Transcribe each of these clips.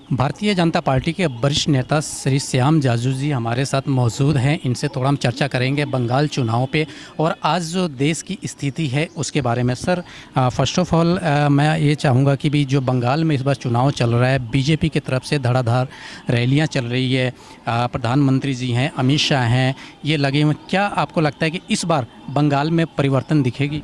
Bharatiya Janata party के वरिष्ठ नेता श्री श्याम जाजू जी हमारे साथ मौजूद हैं। इनसे थोड़ा हम चर्चा करेंगे बंगाल चुनाव पे और आज जो देश की स्थिति है उसके बारे में। सर, फर्स्ट ऑफ ऑल मैं ये चाहूँगा कि भी जो बंगाल में इस बार चुनाव चल रहा है, बीजेपी की तरफ से धड़ाधड़ रैलियाँ चल रही है, प्रधानमंत्री जी हैं, अमित शाह हैं, ये लगे हुए। क्या आपको लगता है कि इस बार बंगाल में परिवर्तन दिखेगी?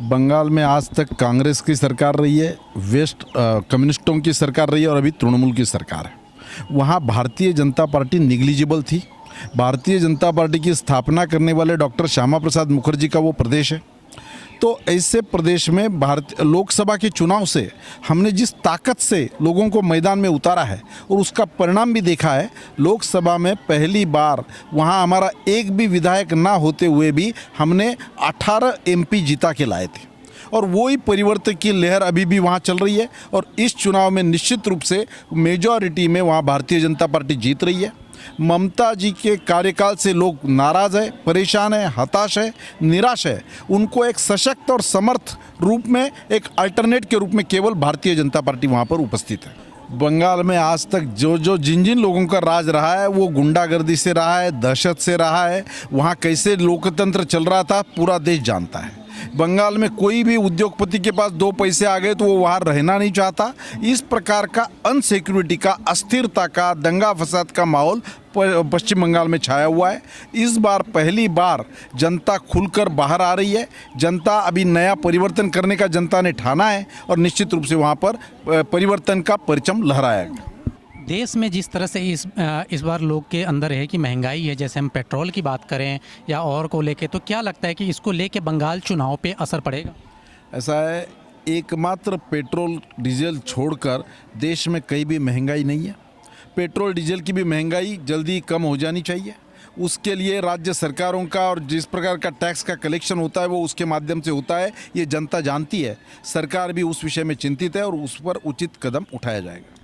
बंगाल में आज तक कांग्रेस की सरकार रही है, वेस्ट कम्युनिस्टों की सरकार रही है और अभी तृणमूल की सरकार है। वहाँ भारतीय जनता पार्टी निग्लिजिबल थी। भारतीय जनता पार्टी की स्थापना करने वाले डॉक्टर श्यामा प्रसाद मुखर्जी का वो प्रदेश है। तो ऐसे प्रदेश में लोकसभा के चुनाव से हमने जिस ताकत से लोगों को मैदान में उतारा है और उसका परिणाम भी देखा है। लोकसभा में पहली बार वहाँ हमारा एक भी विधायक ना होते हुए भी हमने 18 एमपी जीता के लाए थे और वही परिवर्तन की लहर अभी भी वहाँ चल रही है। और इस चुनाव में निश्चित रूप से मेजॉरिटी में वहाँ भारतीय जनता पार्टी जीत रही है। ममता जी के कार्यकाल से लोग नाराज़ है, परेशान है, हताश है, निराश है। उनको एक सशक्त और समर्थ रूप में, एक अल्टरनेट के रूप में केवल भारतीय जनता पार्टी वहाँ पर उपस्थित है। बंगाल में आज तक जिन जिन लोगों का राज रहा है वो गुंडागर्दी से रहा है, दहशत से रहा है। वहाँ कैसे लोकतंत्र चल रहा था पूरा देश जानता है। बंगाल में कोई भी उद्योगपति के पास दो पैसे आ गए तो वो वहाँ रहना नहीं चाहता। इस प्रकार का अनसिक्योरिटी का, अस्थिरता का, दंगा फसाद का माहौल पश्चिम बंगाल में छाया हुआ है। इस बार पहली बार जनता खुलकर बाहर आ रही है। जनता अभी नया परिवर्तन करने का जनता ने ठाना है और निश्चित रूप से वहाँ पर परिवर्तन का परचम लहराया गया। देश में जिस तरह से इस बार लोग के अंदर है कि महंगाई है, जैसे हम पेट्रोल की बात करें या और को लेके, तो क्या लगता है कि इसको लेके बंगाल चुनाव पे असर पड़ेगा? ऐसा है, एकमात्र पेट्रोल डीजल छोड़कर देश में कहीं भी महंगाई नहीं है। पेट्रोल डीजल की भी महंगाई जल्दी कम हो जानी चाहिए। उसके लिए राज्य सरकारों का और जिस प्रकार का टैक्स का कलेक्शन होता है वो उसके माध्यम से होता है, ये जनता जानती है। सरकार भी उस विषय में चिंतित है और उस पर उचित कदम उठाया जाएगा।